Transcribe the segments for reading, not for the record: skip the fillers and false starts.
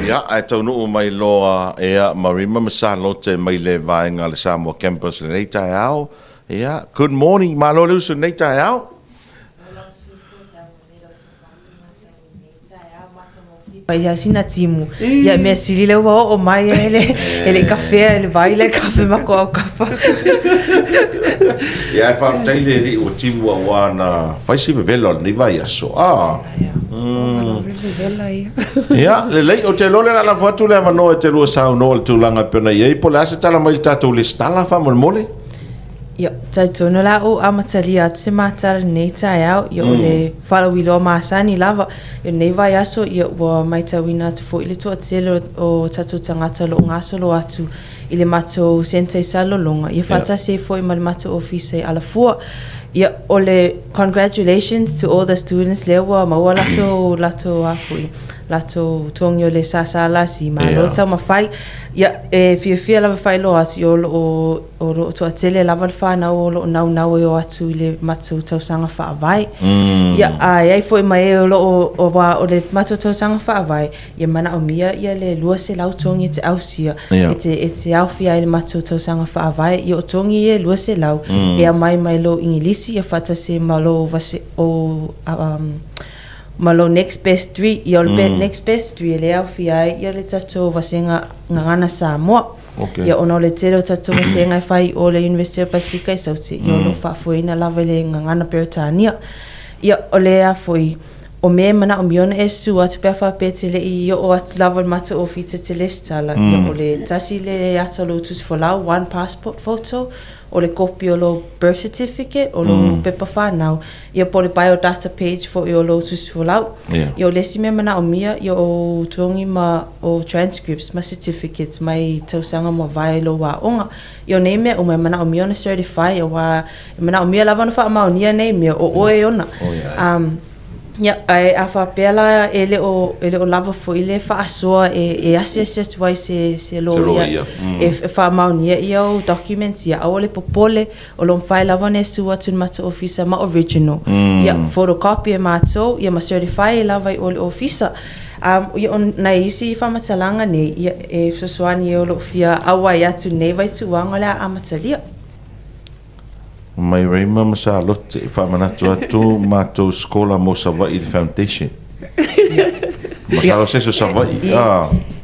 Ja, ai tau nuu mai loa ea marima masalo te mai le vaenga le Samoa campus le nei tai au. Ja, good morning, malo lusu nei tai au. Ya sina timu ya me silile o mai ele café ele vai le café mako au kapa Ya fa taile ri o timu wa na faisi velo ni vai aso ya le lei o te lole la foto le mano te lo sa no tu langa pena ye po la se tala mai tatu le stala fa mole. Ja, taito no la o amatali atu se matala nei tai au ia o le whalawilo maasani lava ia nei vai aso ia ua mai tawina atu fo ile toa tele o tatu tangata lo ngasolo atu ile mato sentei salolonga ia fatase fo i mali mato ofise ala fua ia o le congratulations to all the students le ua maua lato afui lato tuongi o le sasala si ma lo tau mawhai ia fia lava whai lo atu o lo toa tele lava le whanau o lo nau e o atu i le matu tausanga whaavai ia ai fo i mai o lo o le matu tausanga whaavai ia mana o mia ia le lua se lau tuongi e te ausia e te aufia i le matu tausanga whaavai ia o tuongi e lua se lau ia mai lo ingilisi ia whatase ma lo vase o malo next best 3 ia le next best 3 le aufia ia le tato vasenga ngana Samoa ia ono le tero tato vasenga e fai o le University of Pacific i sauti ia lo whafoina lava le ngana Peritania ia o le a foi o me mana o miona e su atu pe fa pete le i o atu lava mata o fita te lestala ia o le tasi le ata lo tus folau one passport photo o le kopi o lo birth certificate o lo pepa whanau ia po le biodata page fo i o lo tus folau ia o lesi me mana o mia ia o tuongi ma o transcripts ma certificates mai tausanga mo vai lo wa onga ia o nei mea o mai mana o miona certify ia wa mana o mia lava na wha maunia nei mea o oe ona ia ai a fa pela ele o lava fo ile fa asoa e ase tuai se lo ia e fa maunia ia o documents ia o le popole o lo file lava ne su atu mata officer ma original ia photocopy e mato ia ma certify lava o le officer ia on na isi fa matalanga nei ia e soani o lo fia awa atu nei vai tuanga la amatalia mai reima masa lote fa manatu atu mato skola mo Savai Foundation masa se Savai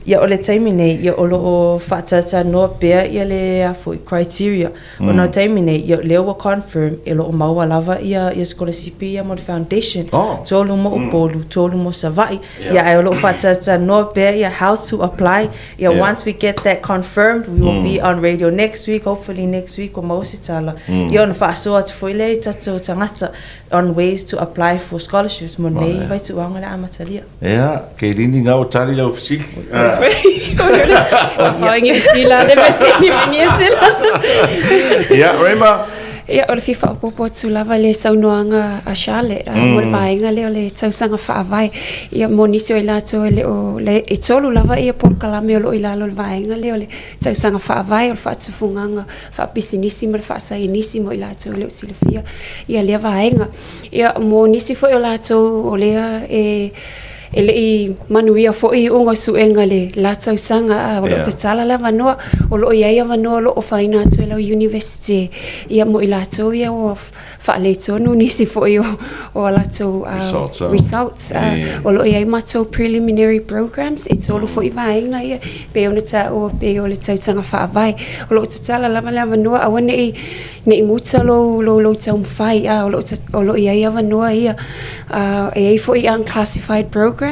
ia o le taimi nei ia o lo fatata no pea ia le afo criteria o no taimi nei ia le o confirm e lo maua lava ia scholarship ia mo foundation tolu mo polu tolu mo Savai ia ai o lo fatata no pea ia how to apply ia once we get that confirmed we will be on radio next week hopefully next week o mausitala ia on fa so at foile tato tangata on ways to apply for scholarships mo nei vai tu anga la amatalia ia ke rini ngau tali la ofisi Ervaring i Sila, det vil si i Sila. Ja, Rema. Ja, o le fifa o popo tu lava le saunoanga a Charlotte, mo le vaenga le o le tausanga whaavai. Ia mo nisi o i lato le o le e tolu lava ia por kalame o lo i lalo le vaenga le o le tausanga whaavai o le whaatufunganga whaapisinisi mo le whaasainisi mo i lato le o silofia. Ia le vaenga. Ia mo nisi fo i o lato o lea ele I manuia fo I unga suenga le la tausanga o lo te tala la vanoa o lo ia vanoa lo o faina atu e lau university ia mo I lato ia o whaaleto no nisi fo I o lato results o lo ia mato preliminary programs e tolu fo I vaenga ia pe ona ta o pe o le tausanga whaavai o lo te tala la vanoa awane I muta lo tau mwhai o lo ia vanoa ia e fo I unclassified programs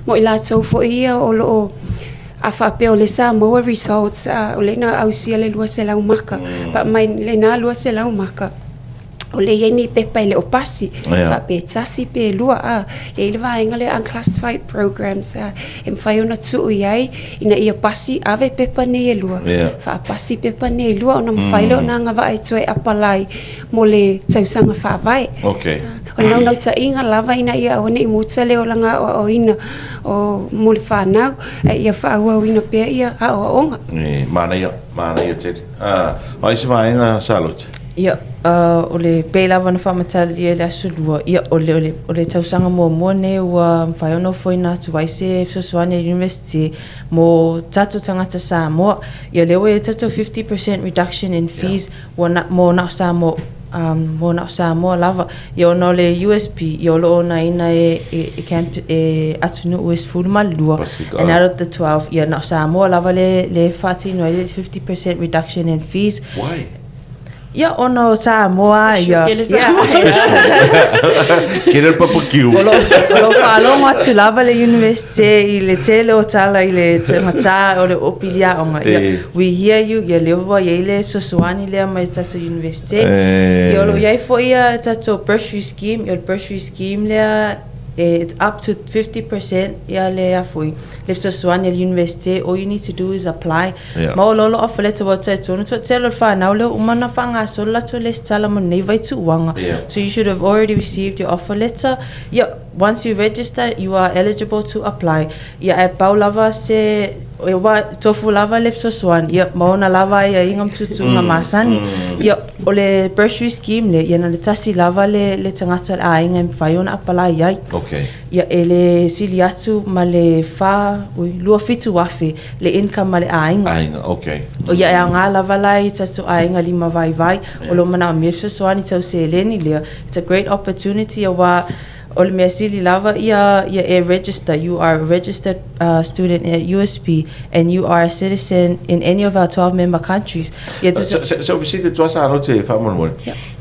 mo I lato fo ia o lo a whape o le Samoa results o le na ausia le lua se lau maka pa mai le na lua se lau maka o le ieni pepa le o pasi pe tasi pe lua le vaenga le unclassified programs em whai ona tu iai ina ia pasi ave pepa ne lua fa pasi pepa ne lua ona mwhai le ona nga vai tu e apalai mo le tausanga whaavai o nau ta inga lava ina ia o ne muta le o langa o ina o mo le whanau ia whaua o ina pe ia a o onga mana ia te ai se vaenga salute Ia, o le pēlawa na whamatali e le asulua. Ia, o le tausanga mua ne ua whaiona whoina atu waise Sosoani University mo tato tangata Samoa. Ia lewe tato 50% reduction in fees mo na Samoa. Mo na Samoa lava. Ia ono le USP, ia lo ona ina e atunu US fulmalua. And out of the 12, ia na Samoa lava le whatino le 50% reduction in fees. Why? Ia ono Samoa ia Kira papakiu. Olo whalongo atu lava le university I le tele o tala I le tangata o le opilia onga ia we hear you ia lewa ia le Sosoani lea mai tato university ia olo iai fo ia tato bursary scheme ia bursary scheme lea it's up to 50% ia le afui le Sosoani University all you need to do is apply ma lolo offer letter wa tato no telo fa na le umana fanga so la to le tala mo nei vai tu wanga so you should have already received your offer letter once you register you are eligible to apply ia e pau lava se wa tofu lava le Sosoani ia maona lava ia ingam tutu nga masani ia o le bursary scheme le ia na le tasi lava le tangata a inga whaiona apply iai Okay. Ia ele sili atu ma le fa lua fitu wafe le income ma le ainga. Ainga, okay. O ia e ngā lava lai tatu ainga lima vai o lo mana o mea Sosoani tau se eleni lea. It's a great opportunity o wa o le mea sili lava ia e register. You are a registered student at USP and you are a citizen in any of our 12 member countries. So visite tuasa ano te whamonwon.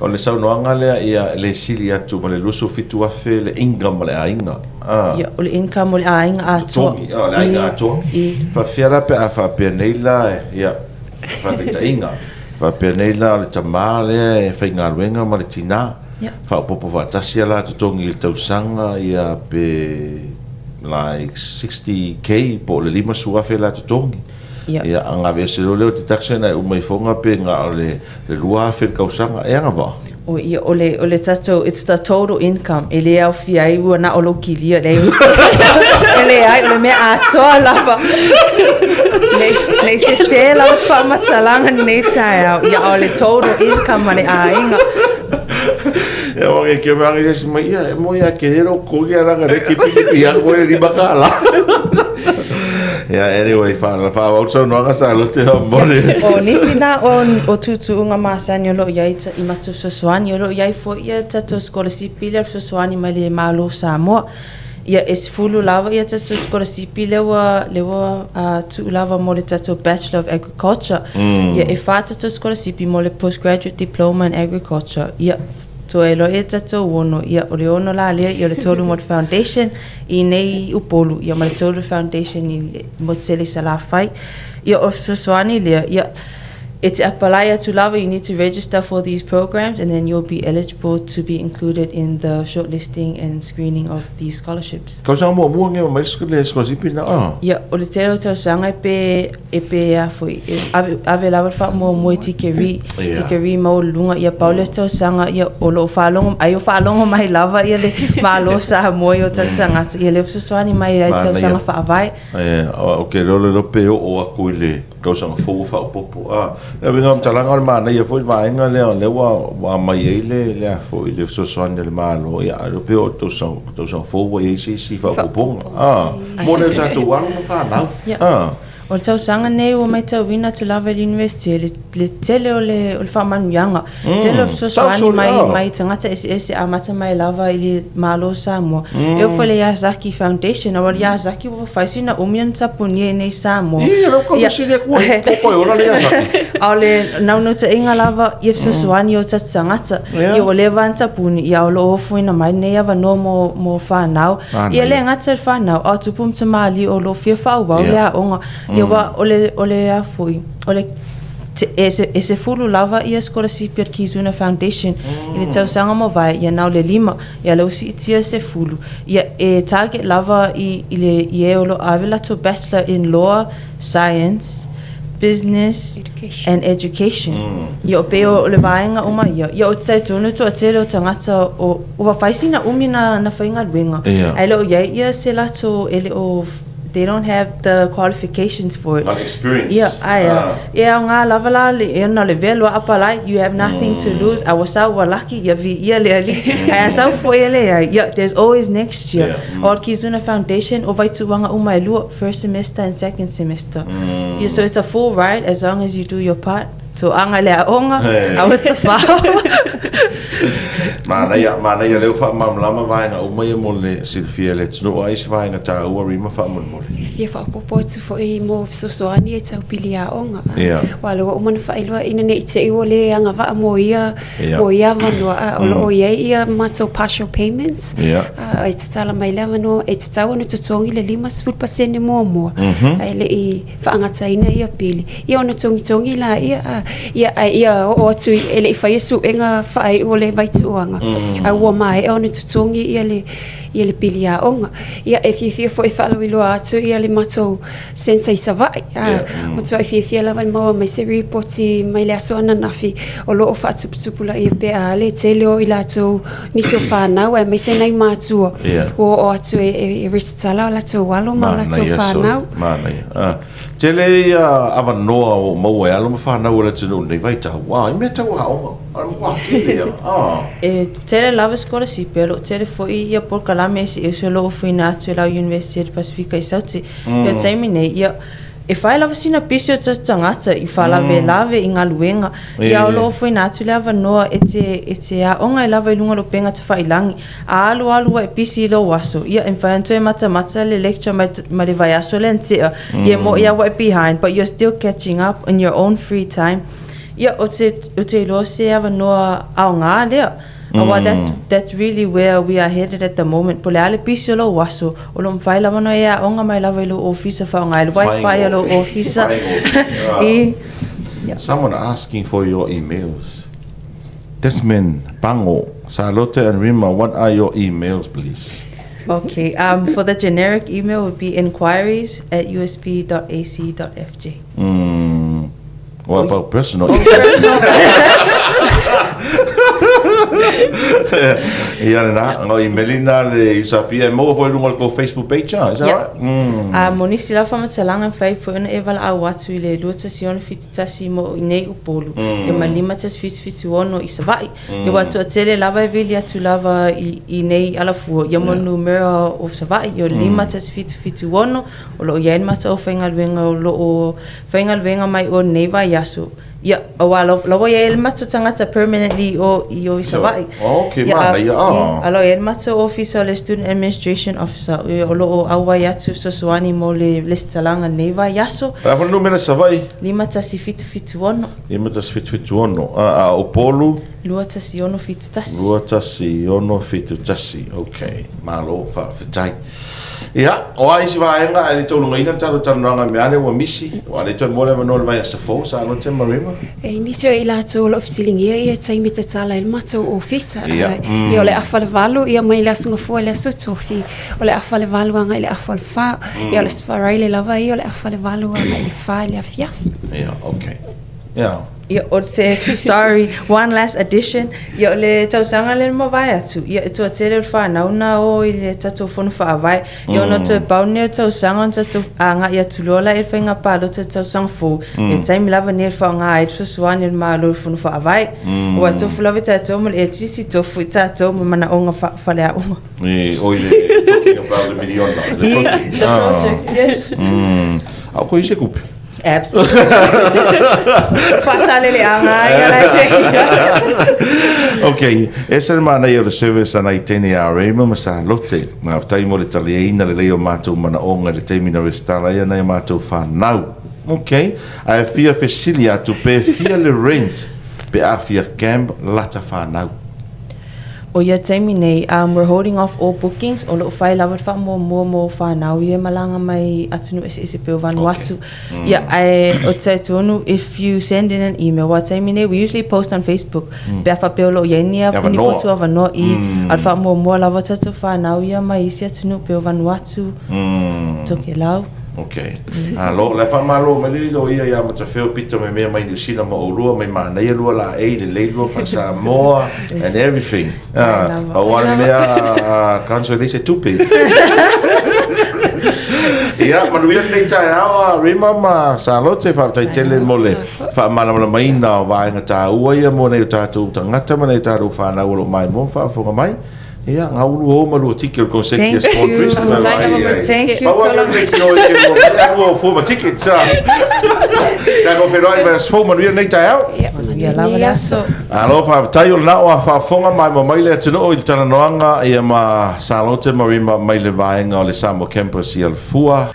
O le saunoanga lea ia le sili atu ma le luso fitu afe le inga ma le ainga. Ia, o le income o le ainga atua. Le ainga atua. Whawhiara pe a whapea neila ia whatita inga. Whapea neila o le tamā lea e whaingaruenga ma le tina. Whaopopo whatasi ala tutongi le tausanga ia pe like 60k po le lima suafe la tutongi. Ia anga vese leo te taksena umaifonga pe nga le lua afe kausanga e anga wa. O ia o le tato it's the total income ele au fiai ua na o lo kilia le ele ai o le mea atoa lava le se la os fa matsalanga nei tai ia o le total income mane ainga ya wang ke mang ia sima ia mo ia ke hero ko ia la ngare ki pi ia ko le bakala anyway fa also no nga sa lo te mole o nisi na o tutu nga masani lo ia I matu Sosoani lo ia fo ia tato scholarship ile Sosoani male malo Samoa ia es fulu lava ia tato scholarship lewa tu lava mole tato Bachelor of Agriculture ia e fa tato scholarship mole postgraduate diploma in agriculture ia to elo e tato wono ia o le ono la lea ia le tolu mod foundation I nei upolu ia ma le tolu foundation I mo tele sala fai ia o Sosoani lea ia it's apply to lava you need to register for these programs and then you'll be eligible to be included in the shortlisting and screening of these scholarships. Kau sang mo nge mai skole scholarship na ia o le telo tau sanga e pe a foi ave lava fa mo tikeri mo lunga ia Paulo tau sanga ia o lo falongo ai o falongo mai lava ia le malo sa mo o tsanga ia le Sosoani mai ai tau sanga fa vai okay lo pe o aku le kau sang fo fa popo e vinga talanga ma na ia foi vai nga le wa mai ele le foi le Sosoani le malo ia lo pe o to sang fo wa si fa popo mo le tatu wa no fa na o tau sanga nei o mai tau wina tu lava university le tele o le whamanu yanga tele o Sosoani mai tangata ese a mata mai lava ili malo Samoa e o fole Yazaki Foundation o Yazaki o faisi na umian tapunie nei Samoa ia ko sile ko o la Yazaki o le nauno te inga lava i Sosoani o tatu tangata i o le vanta puni i o lo ofuina mai nei ava no mo whanau i le ngata whanau o tupum te mali o lo fia whau wau lea onga ia ole afui ole ese fulu lava ia scholarship at Kizuna Foundation ile tau sanga mo vai ia nau le lima ia lo si tia se fulu ia e target lava ile ia olo avela to bachelor in law science business and education ia pe o le vaenga uma ia o tsai tonu to atelo tangata o wa faisina umina na fainga luenga ai lo ia se la to ele o they don't have the qualifications for it. Like experience. Nga lava la no le velo apalai, you have nothing to lose. I was so lucky ya vi I so for there's always next year. Or Kizuna Foundation o vai tuanga umai lua first semester and second semester. So it's a full ride as long as you do your part. So anga le aonga, awata whao. Mana ia leo wha mamlama vaenga umai mo le Silvia le tunu ai se vaenga tā ua rima wha mo. Fia wha popo tu fo I mo fisosoani e tau pili aonga. Walo o umana wha ilua ina ne ite iwo le anga wha mo ia vanua o lo o ia mato partial payments. E te tala mai lewa no e te tau anu tutongi le 5% mua. Ai le I wha angata ina ia pili. Ia ona tongi la ia o atu ele I whai esu enga whai o le vaituanga. A ua mai e ona tutongi ia le pili a onga. Ia e fia fo e whaalo iloa atu ia le matou sensa I savai. O tua e fia lawa ni maua mai se reporti mai le aso ana nafi o loo whaatuputupula ia pe a le te leo I latou niso whanau e mai se nei mātua. O atu e risitala o latou walo ma latou whanau. Te le awa noa o maua e alo ma whanau o le tunu nei vai tau. I mea tau haonga. Tere lava scholarship pero tere foi ia por kalame se eu solo fui na Tela University de Pacifica I Sauti ia taimi nei ia e fai lava sina pisio tangata I fala lave I ngaluenga ia lo foi na Tela noa ete a onga lava lunga lo penga te fai langi a alu e pisi lo waso ia en fai anto e mata le lecture ma le vai aso lentia ia mo ia wa behind but you're still catching up in your own free time. Yeah, o te lo se ava noa ao ngā lea. That's really where we are headed at the moment. Pole ale pisio lo waso. O lo mwhai lava no ea onga mai lava ilo ofisa wha onga. Ilo wai lo ofisa. Someone asking for your emails. Desmond, Pango, Salote and Rima, what are your emails, please? Okay, for the generic email would be inquiries@usp.ac.fj. What about personal? Ia na no Melina le Apia mo foi lungo ko Facebook page, is that right? Monisi la fama talanga fai foi na evala a watu ile luta sion fitasi mo nei upolu. E malima tas fitu ono isavai. E watu atele lava vili atu lava I nei alafu ya mo numero of savai yo lima tas fitu ono o lo yen mata o faingal venga o lo faingal venga mai o nei va yasu. Yeah, lo voy a el macho tangata permanently o isawai. Okay, Alo el macho officer le student administration officer o lo awa yatu sosuani mo le listalanga neva yaso. Ava numero savai. Lima tasi fitu ono. O polu. Lua tasi ono fitu tasi. Okay. Malo fa fitai. Ia, o ai si vaenga ele tolu ngaina talo me ane wa misi. Wa le tolu mole no le vai sa fo sa no te marima. E nisio I latou lo ofisilingia ia taimi te tala il matou ofisa. Ia ole afa le valu ia mai la sunga fo le so tofi. Ole afa le valu anga ile afa le fa. Ia ole sfarai le lava ia ole afa le valu anga ile fa ile afiafi. Yeah, okay. Yeah. Yeah, sorry, one last addition. Yeah, le tausanga le mo vai atu. Yeah, to tele fa na una o ile tatu fon fa vai. Yeah, no to paune tausanga tatu anga ya tulola e fenga pa lo tausang fo. E time lava ne fa nga e so swan il ma lo fon fa vai. Wa to flava tatu mo e tisi to fu tatu mo mana onga fa le a. O ile talking about the million. The project, yes. Au ko ise kupe. Absolutely. Okay, esa mana ia le service ana I tene a rema masa lote. Na tai mo le taliaina le leo matou mana onga le taimi na restala ia na matou whanau. Okay, I fear Cecilia to pay fear le rent pe a fear camp lata whanau. O ia taimi nei, we're holding off all bookings. O loo whai lawa wha mo whanau ia malanga mai atunu ese peo Vanuatu. Yeah, o te tonu, if you send in an email, wa taimi nei, we usually post on Facebook. Bea wha peo lo ienia, puni potu a Vanoa I, al wha mo lawa tatu whanau ia mai isi atunu peo Vanuatu. Toke lau. Okay. Lo le fa malo me lo ia ia ma te feo pita me me mai Sina mo olua me ma nei lua la e le lo fa Samoa and everything. O wan me a cancel se tupi. Ia, manuia nei tai au rima ma salote fa tai tele mole. Fa mana mai na vaenga ta ua ia mo nei tatu tangata ma nei tatu fa na ulo mai mo fa fonga mai. Ia, ngau ho ma lu ticket ko sekias for Chris. Thank you. Pawa nei tino i ke mo ia fo ma ticket sa. Da go feroi vers fo manuia nei tai au. Ia lava le aso. Alo fa tai na o fa fonga mai mo mai le tino i Talanoaga ia ma salote marima mai le vaenga o le Samoa campus ia le fua.